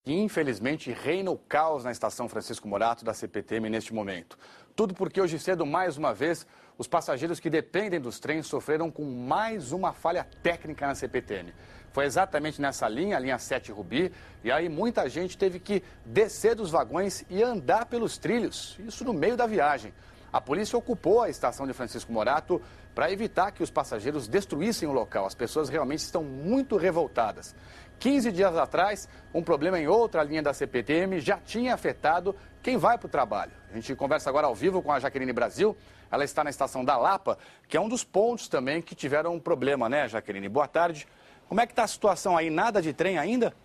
que infelizmente reina o caos na estação Francisco Morato da CPTM neste momento. Tudo porque hoje cedo, mais uma vez, os passageiros que dependem dos trens sofreram com mais uma falha técnica na CPTM. Foi exatamente nessa linha, a linha 7 Rubi, e aí muita gente teve que descer dos vagões e andar pelos trilhos, isso no meio da viagem. A polícia ocupou a estação de Francisco Morato para evitar que os passageiros destruíssem o local. As pessoas realmente estão muito revoltadas. 15 dias atrás, um problema em outra linha da CPTM já tinha afetado quem vai para o trabalho. A gente conversa agora ao vivo com a Jaqueline Brasil. Ela está na estação da Lapa, que é um dos pontos também que tiveram um problema, né, Jaqueline? Boa tarde. Como é que está a situação aí? Nada de trem ainda?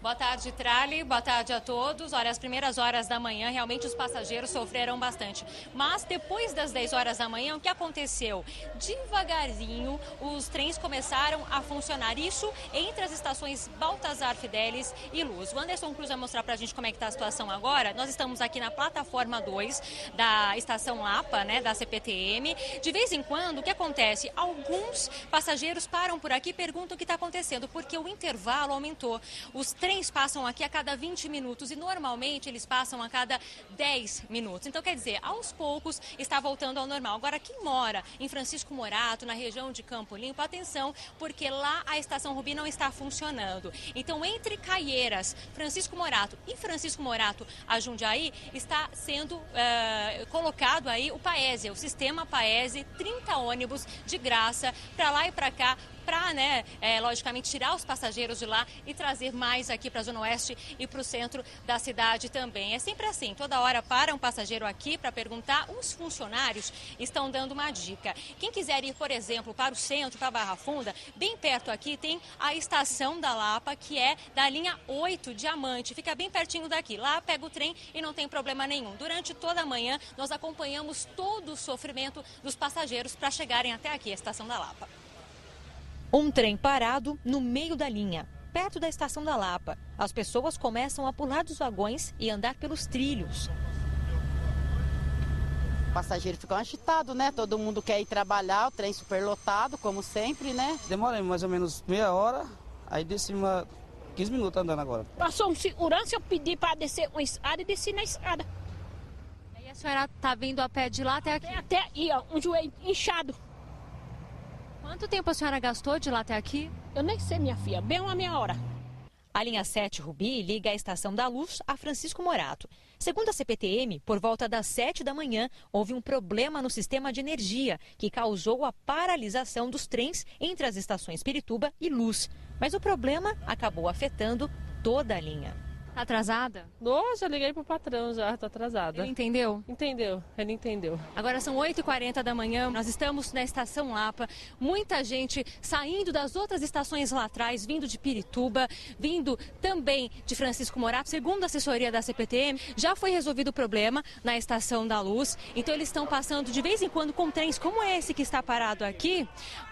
Boa tarde, Trali. Boa tarde a todos. Olha, as primeiras horas da manhã, realmente os passageiros sofreram bastante. Mas depois das 10 horas da manhã, o que aconteceu? Devagarzinho, os trens começaram a funcionar. Isso entre as estações Baltazar Fidelis e Luz. O Anderson Cruz vai mostrar pra gente como é que tá a situação agora. Nós estamos aqui na plataforma 2 da estação Lapa, né, da CPTM. De vez em quando, o que acontece? Alguns passageiros param por aqui e perguntam o que está acontecendo, porque o intervalo aumentou. Os trens passam aqui a cada 20 minutos e normalmente eles passam a cada 10 minutos. Então, quer dizer, aos poucos está voltando ao normal. Agora, quem mora em Francisco Morato, na região de Campo Limpo, atenção, porque lá a estação Rubi não está funcionando. Então, entre Caieiras, Francisco Morato e Francisco Morato a Jundiaí, está sendo colocado aí o Paese, o sistema Paese, 30 ônibus de graça para lá e para cá, para, né, logicamente, tirar os passageiros de lá e trazer mais aqui para a Zona Oeste e para o centro da cidade também. É sempre assim, toda hora para um passageiro aqui para perguntar, os funcionários estão dando uma dica. Quem quiser ir, por exemplo, para o centro, para a Barra Funda, bem perto aqui tem a estação da Lapa, que é da linha 8 Diamante, fica bem pertinho daqui. Lá pega o trem e não tem problema nenhum. Durante toda a manhã, nós acompanhamos todo o sofrimento dos passageiros para chegarem até aqui, a estação da Lapa. Um trem parado no meio da linha, perto da estação da Lapa. As pessoas começam a pular dos vagões e andar pelos trilhos. O passageiro ficou agitado, né? Todo mundo quer ir trabalhar, o trem superlotado, como sempre, né? Demorei mais ou menos meia hora, aí desci 15 minutos andando agora. Passou um segurança, eu pedi para descer uma escada e desci na escada. E a senhora está vindo a pé de lá até aqui? Até aí, ó, um joelho inchado. Quanto tempo a senhora gastou de lá até aqui? Eu nem sei, minha filha, bem uma meia hora. A linha 7 Rubi liga a Estação da Luz a Francisco Morato. Segundo a CPTM, por volta das 7 da manhã, houve um problema no sistema de energia que causou a paralisação dos trens entre as estações Pirituba e Luz. Mas o problema acabou afetando toda a linha. Tá atrasada? Nossa, eu liguei pro patrão já, tô atrasada. Ele entendeu? Entendeu, ele entendeu. Agora são 8h40 da manhã, nós estamos na estação Lapa, muita gente saindo das outras estações lá atrás, vindo de Pirituba, vindo também de Francisco Morato. Segundo a assessoria da CPTM, já foi resolvido o problema na estação da Luz, então eles estão passando de vez em quando com trens como esse que está parado aqui,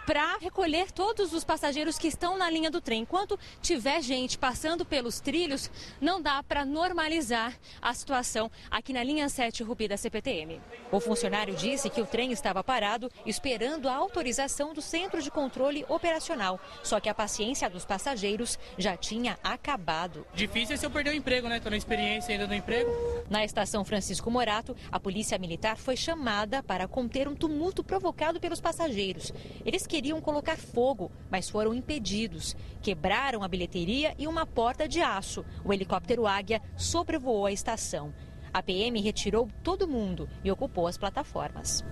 para recolher todos os passageiros que estão na linha do trem. Enquanto tiver gente passando pelos trilhos, não dá para normalizar a situação aqui na linha 7 Rubi da CPTM. O funcionário disse que o trem estava parado esperando a autorização do Centro de Controle Operacional. Só que a paciência dos passageiros já tinha acabado. Difícil é se eu perder o emprego, né? Tô na experiência ainda do emprego. Na estação Francisco Morato, a polícia militar foi chamada para conter um tumulto provocado pelos passageiros. Eles queriam colocar fogo, mas foram impedidos. Quebraram a bilheteria e uma porta de aço. O helicóptero Águia sobrevoou a estação. A PM retirou todo mundo e ocupou as plataformas.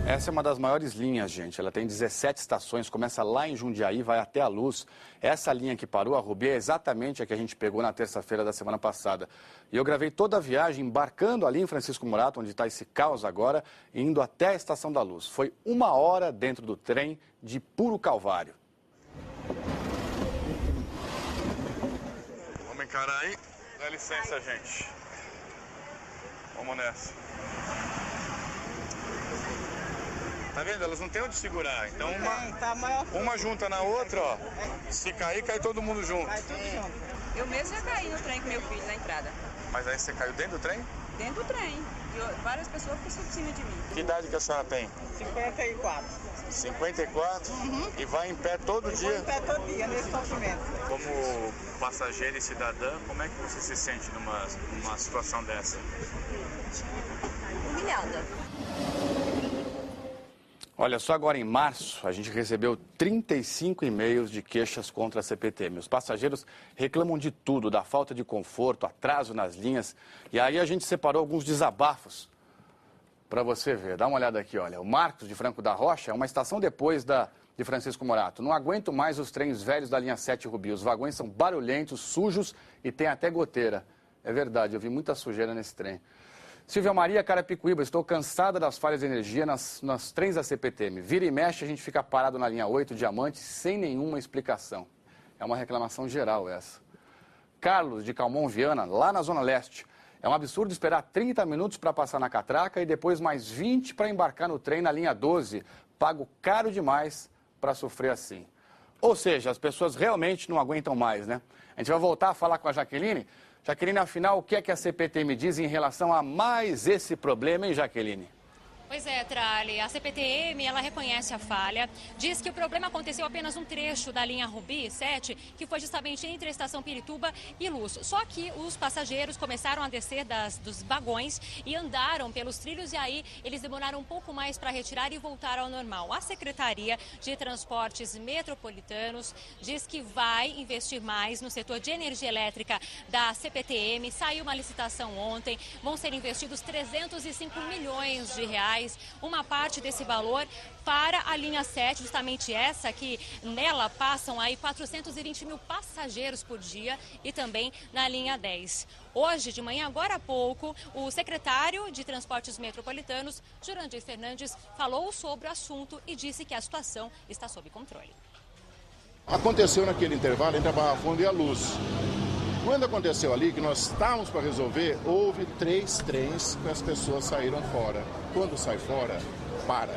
Essa é uma das maiores linhas, gente. Ela tem 17 estações, começa lá em Jundiaí, vai até a Luz. Essa linha que parou, a Rubi, é exatamente a que a gente pegou na terça-feira da semana passada. E eu gravei toda a viagem embarcando ali em Francisco Morato, onde está esse caos agora, e indo até a Estação da Luz. Foi 1 hora dentro do trem de puro calvário. Vamos encarar aí? Dá licença, gente. Vamos nessa. Tá vendo? Elas não têm onde segurar. Então uma junta na outra, ó. Se cair, cai todo mundo junto. Cai tudo junto. Eu mesmo já caí no trem com meu filho na entrada. Mas aí você caiu dentro do trem? Dentro do trem. E várias pessoas por cima de mim. Que idade que a senhora tem? 54. 54? E vai em pé todo dia? Vou em pé todo dia, nesse sofrimento. Como passageiro e cidadã, como é que você se sente numa situação dessa? Humilhada. Olha, só agora em março a gente recebeu 35 e-mails de queixas contra a CPTM. Os passageiros reclamam de tudo, da falta de conforto, atraso nas linhas. E aí a gente separou alguns desabafos para você ver. Dá uma olhada aqui, olha. O Marcos de Franco da Rocha é uma estação depois de Francisco Morato. Não aguento mais os trens velhos da linha 7 Rubi. Os vagões são barulhentos, sujos e tem até goteira. É verdade, eu vi muita sujeira nesse trem. Silvia Maria Carapicuíba, estou cansada das falhas de energia nas trens da CPTM. Vira e mexe, a gente fica parado na linha 8 Diamante sem nenhuma explicação. É uma reclamação geral essa. Carlos de Calmon Viana, lá na Zona Leste. É um absurdo esperar 30 minutos para passar na catraca e depois mais 20 para embarcar no trem na linha 12. Pago caro demais para sofrer assim. Ou seja, as pessoas realmente não aguentam mais, né? A gente vai voltar a falar com a Jaqueline. Jaqueline, afinal, o que é que a CPTM diz em relação a mais esse problema, hein, Jaqueline? Pois é, Trali, a CPTM, ela reconhece a falha, diz que o problema aconteceu apenas um trecho da linha Rubi 7, que foi justamente entre a estação Pirituba e Luz. Só que os passageiros começaram a descer dos vagões e andaram pelos trilhos e aí eles demoraram um pouco mais para retirar e voltar ao normal. A Secretaria de Transportes Metropolitanos diz que vai investir mais no setor de energia elétrica da CPTM. Saiu uma licitação ontem, vão ser investidos 305 milhões de reais. Uma parte desse valor para a linha 7, justamente essa que nela passam aí 420 mil passageiros por dia e também na linha 10. Hoje de manhã, agora há pouco, o secretário de Transportes Metropolitanos, Jurandir Fernandes, falou sobre o assunto e disse que a situação está sob controle. Aconteceu naquele intervalo entre a Barra Funda e a Luz. Quando aconteceu ali, que nós estávamos para resolver, houve 3 trens que as pessoas saíram fora. Quando sai fora, para.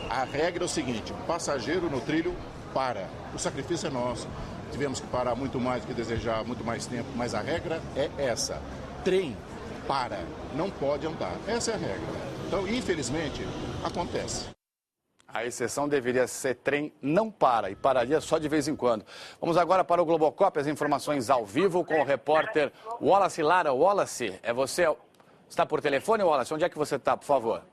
A regra é o seguinte, passageiro no trilho, para. O sacrifício é nosso. Tivemos que parar muito mais do que desejar, muito mais tempo, mas a regra é essa. Trem, para. Não pode andar. Essa é a regra. Então, infelizmente, acontece. A exceção deveria ser trem não para e pararia só de vez em quando. Vamos agora para o Globocop, as informações ao vivo com o repórter Wallace Lara. Wallace, é você? Está por telefone, Wallace? Onde é que você está, por favor?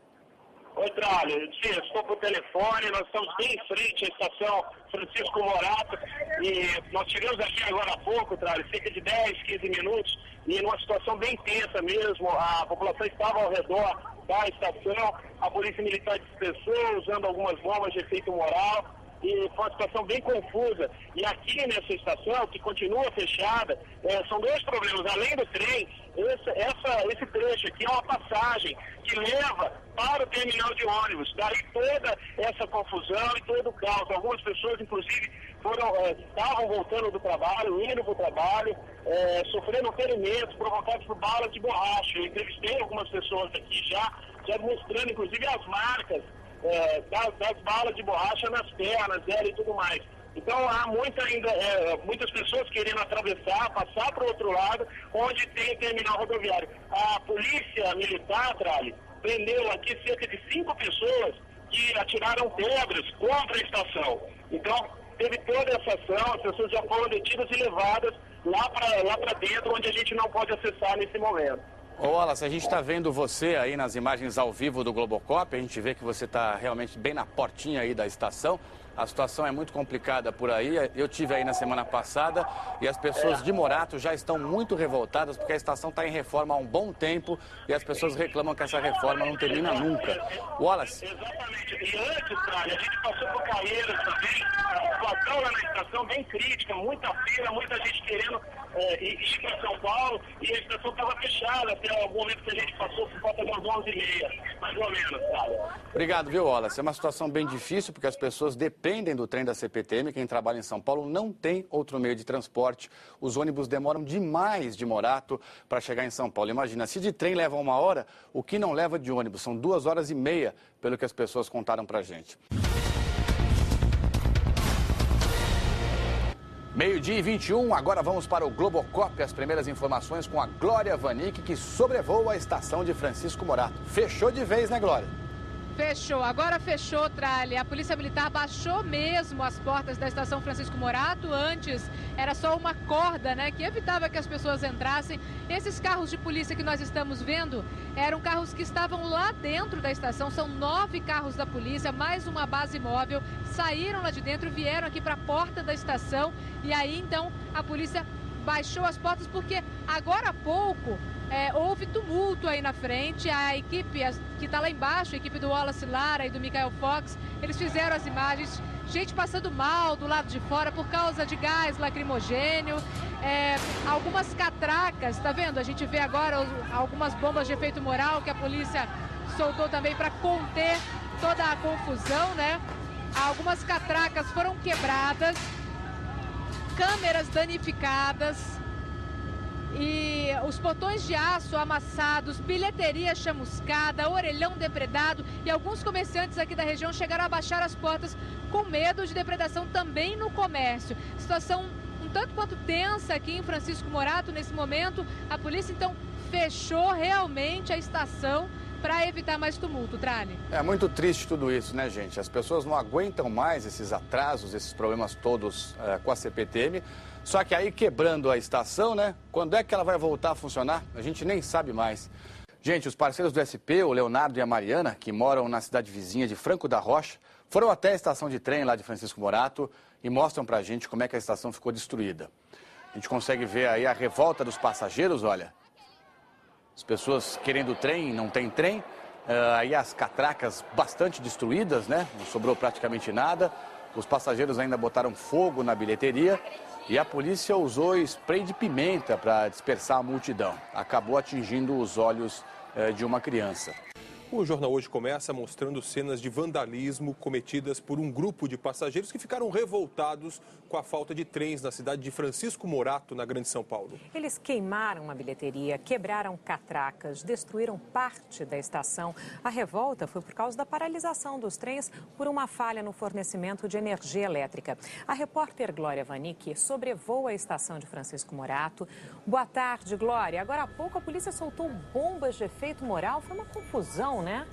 Oi, Tralho. Sim, estou por telefone. Nós estamos bem em frente à estação Francisco Morato e nós chegamos aqui agora há pouco, Tralho, cerca de 10, 15 minutos e numa situação bem tensa mesmo. A população estava ao redor da estação, a polícia militar dispensou, usando algumas bombas de efeito moral, e foi uma situação bem confusa. E aqui nessa estação, que continua fechada, são 2 problemas. Além do trem, esse trecho aqui é uma passagem que leva para o terminal de ônibus. Daí toda essa confusão e todo o caos. Algumas pessoas, inclusive, estavam voltando do trabalho, indo para o trabalho, sofrendo ferimentos provocados por balas de borracha. Eu entrevistei algumas pessoas aqui já mostrando, inclusive, as marcas das balas de borracha nas pernas dela e tudo mais. Então há muitas pessoas querendo atravessar, passar para o outro lado, onde tem terminal rodoviário. A polícia militar, Trali, prendeu aqui cerca de 5 pessoas que atiraram pedras contra a estação. Então teve toda essa ação, as pessoas já foram detidas e levadas lá para dentro, onde a gente não pode acessar nesse momento. Ô, Wallace, a gente está vendo você aí nas imagens ao vivo do Globocop, a gente vê que você está realmente bem na portinha aí da estação. A situação é muito complicada por aí. Eu tive aí na semana passada e as pessoas de Morato já estão muito revoltadas porque a estação está em reforma há um bom tempo e as pessoas reclamam que essa reforma não termina nunca. Wallace. Exatamente. E antes, cara, a gente passou por Caieiras também, a situação lá na estação bem crítica, muita fila, muita gente querendo ir para São Paulo e a estação estava fechada até o momento que a gente passou por volta das 11h30, mais ou menos, cara. Obrigado, viu, Wallace? É uma situação bem difícil porque as pessoas dependem do trem da CPTM. Quem trabalha em São Paulo não tem outro meio de transporte. Os ônibus demoram demais de Morato para chegar em São Paulo. Imagina, se de trem leva 1 hora, o que não leva de ônibus? São 2h30, pelo que as pessoas contaram pra gente. 12h21, agora vamos para o Globocop, as primeiras informações com a Glória Vanik, que sobrevoa a estação de Francisco Morato. Fechou de vez, né, Glória? Fechou, agora fechou, Tralli. A Polícia Militar baixou mesmo as portas da Estação Francisco Morato. Antes era só uma corda, né, que evitava que as pessoas entrassem. Esses carros de polícia que nós estamos vendo eram carros que estavam lá dentro da estação. São 9 carros da polícia, mais uma base móvel. Saíram lá de dentro, vieram aqui para a porta da estação. E aí, então, a polícia baixou as portas porque agora há pouco houve tumulto aí na frente. A equipe que está lá embaixo, a equipe do Wallace Lara e do Michael Fox, eles fizeram as imagens, gente passando mal do lado de fora por causa de gás lacrimogênio, algumas catracas, tá vendo? A gente vê agora algumas bombas de efeito moral que a polícia soltou também para conter toda a confusão, né? Algumas catracas foram quebradas, câmeras danificadas e os portões de aço amassados, bilheteria chamuscada, orelhão depredado, e alguns comerciantes aqui da região chegaram a baixar as portas com medo de depredação também no comércio. Situação um tanto quanto tensa aqui em Francisco Morato nesse momento. A polícia então fechou realmente a estação para evitar mais tumulto, Tralli. É muito triste tudo isso, né, gente? As pessoas não aguentam mais esses atrasos, esses problemas todos com a CPTM. Só que aí, quebrando a estação, né? Quando é que ela vai voltar a funcionar? A gente nem sabe mais. Gente, os parceiros do SP, o Leonardo e a Mariana, que moram na cidade vizinha de Franco da Rocha, foram até a estação de trem lá de Francisco Morato e mostram pra gente como é que a estação ficou destruída. A gente consegue ver aí a revolta dos passageiros, olha. As pessoas querendo trem, não tem trem. Aí as catracas bastante destruídas, né? Não sobrou praticamente nada. Os passageiros ainda botaram fogo na bilheteria e a polícia usou spray de pimenta para dispersar a multidão. Acabou atingindo os olhos de uma criança. O Jornal Hoje começa mostrando cenas de vandalismo cometidas por um grupo de passageiros que ficaram revoltados com a falta de trens na cidade de Francisco Morato, na Grande São Paulo. Eles queimaram uma bilheteria, quebraram catracas, destruíram parte da estação. A revolta foi por causa da paralisação dos trens por uma falha no fornecimento de energia elétrica. A repórter Glória Vanik sobrevoa a estação de Francisco Morato. Boa tarde, Glória. Agora há pouco a polícia soltou bombas de efeito moral. Foi uma confusão, né?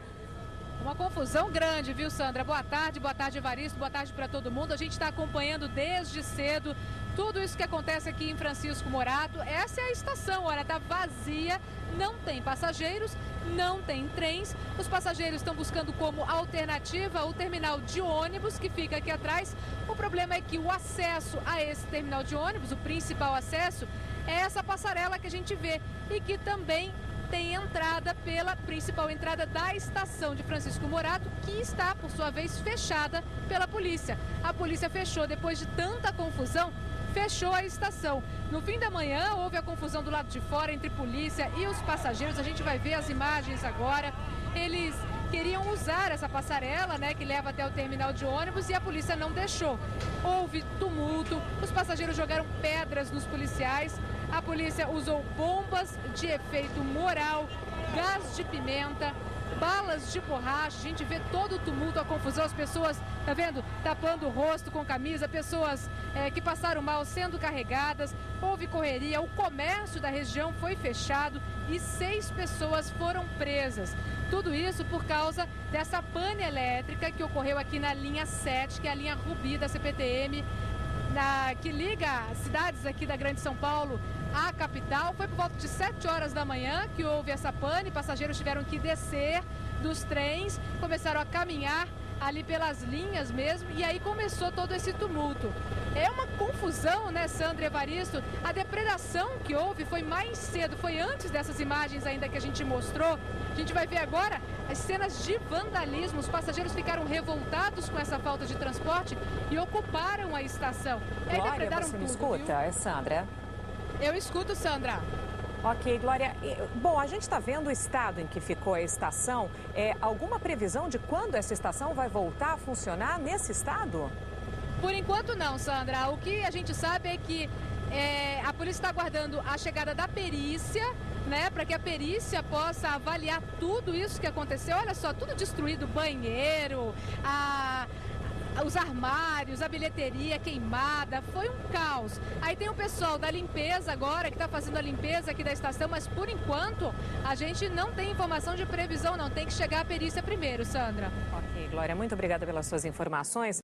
Uma confusão grande, viu, Sandra? Boa tarde, Evaristo, boa tarde para todo mundo. A gente está acompanhando desde cedo tudo isso que acontece aqui em Francisco Morato. Essa é a estação, olha, está vazia, não tem passageiros, não tem trens. Os passageiros estão buscando como alternativa o terminal de ônibus que fica aqui atrás. O problema é que o acesso a esse terminal de ônibus, o principal acesso, é essa passarela que a gente vê e que também tem entrada pela principal entrada da estação de Francisco Morato, que está, por sua vez, fechada pela polícia. A polícia fechou, depois de tanta confusão, fechou a estação. No fim da manhã, houve a confusão do lado de fora entre polícia e os passageiros. A gente vai ver as imagens agora. Eles queriam usar essa passarela, né, que leva até o terminal de ônibus, e a polícia não deixou. Houve tumulto, os passageiros jogaram pedras nos policiais. A polícia usou bombas de efeito moral, gás de pimenta, balas de borracha. A gente vê todo o tumulto, a confusão, as pessoas, tá vendo, tapando o rosto com camisa, pessoas que passaram mal sendo carregadas. Houve correria, o comércio da região foi fechado e 6 pessoas foram presas. Tudo isso por causa dessa pane elétrica que ocorreu aqui na linha 7, que é a linha Rubi da CPTM, que liga as cidades aqui da Grande São Paulo à capital. Foi por volta de 7 horas da manhã que houve essa pane. Passageiros tiveram que descer dos trens, começaram a caminhar ali pelas linhas mesmo, e aí começou todo esse tumulto. É uma confusão, né, Sandra e Evaristo? A depredação que houve foi mais cedo, foi antes dessas imagens ainda que a gente mostrou. A gente vai ver agora as cenas de vandalismo. Os passageiros ficaram revoltados com essa falta de transporte e ocuparam a estação. E aí depredaram você tudo, me escuta, viu? É Sandra? Eu escuto, Sandra. Ok, Glória. Bom, a gente está vendo o estado em que ficou a estação. Alguma previsão de quando essa estação vai voltar a funcionar nesse estado? Por enquanto não, Sandra. O que a gente sabe é que a polícia está aguardando a chegada da perícia, né, para que a perícia possa avaliar tudo isso que aconteceu. Olha só, tudo destruído, banheiro, os armários, a bilheteria queimada, foi um caos. Aí tem o pessoal da limpeza agora, que está fazendo a limpeza aqui da estação, mas por enquanto a gente não tem informação de previsão não, tem que chegar a perícia primeiro, Sandra. Ok, Glória, muito obrigada pelas suas informações.